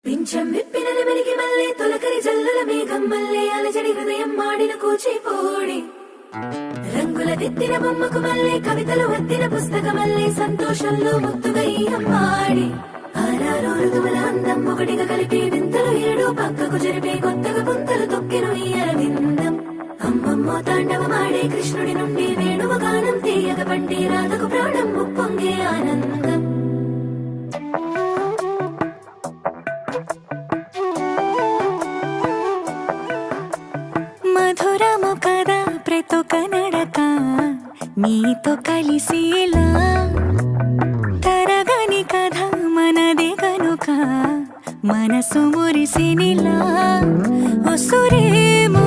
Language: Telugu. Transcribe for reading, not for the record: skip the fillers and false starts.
పింఛం విప్పిన నెమలికి మల్లె తొలకరి జల్లుల మేఘం మల్లె అలజడి హృదయం మాడిన కూచిపోడి రంగుల దిద్దిన బొమ్మకు మల్లె కవితలు వద్దిన పుస్తక మల్లె సంతోషంలో ముత్తుగా ఈ అమ్మాడి ఆరారు ఋతువుల అందం ఒకటిగా కలిపి వింతలు ఏడు పక్కకు జరిపే కొత్తగా పుంతలు తొక్కెను ఈ అరవిందం అమ్మమ్మో తాండవమాడే కృష్ణుడి నుండి వేణువ గానం తీయగ పండి రాధకు ప్రాణం ముప్పొంగే ఆనందం మధురము కదా ప్రతొక నడక నీతో కలిసేలా తరగని కథ మనదే కనుక మనసు మురిసినిలా ఒసురేమో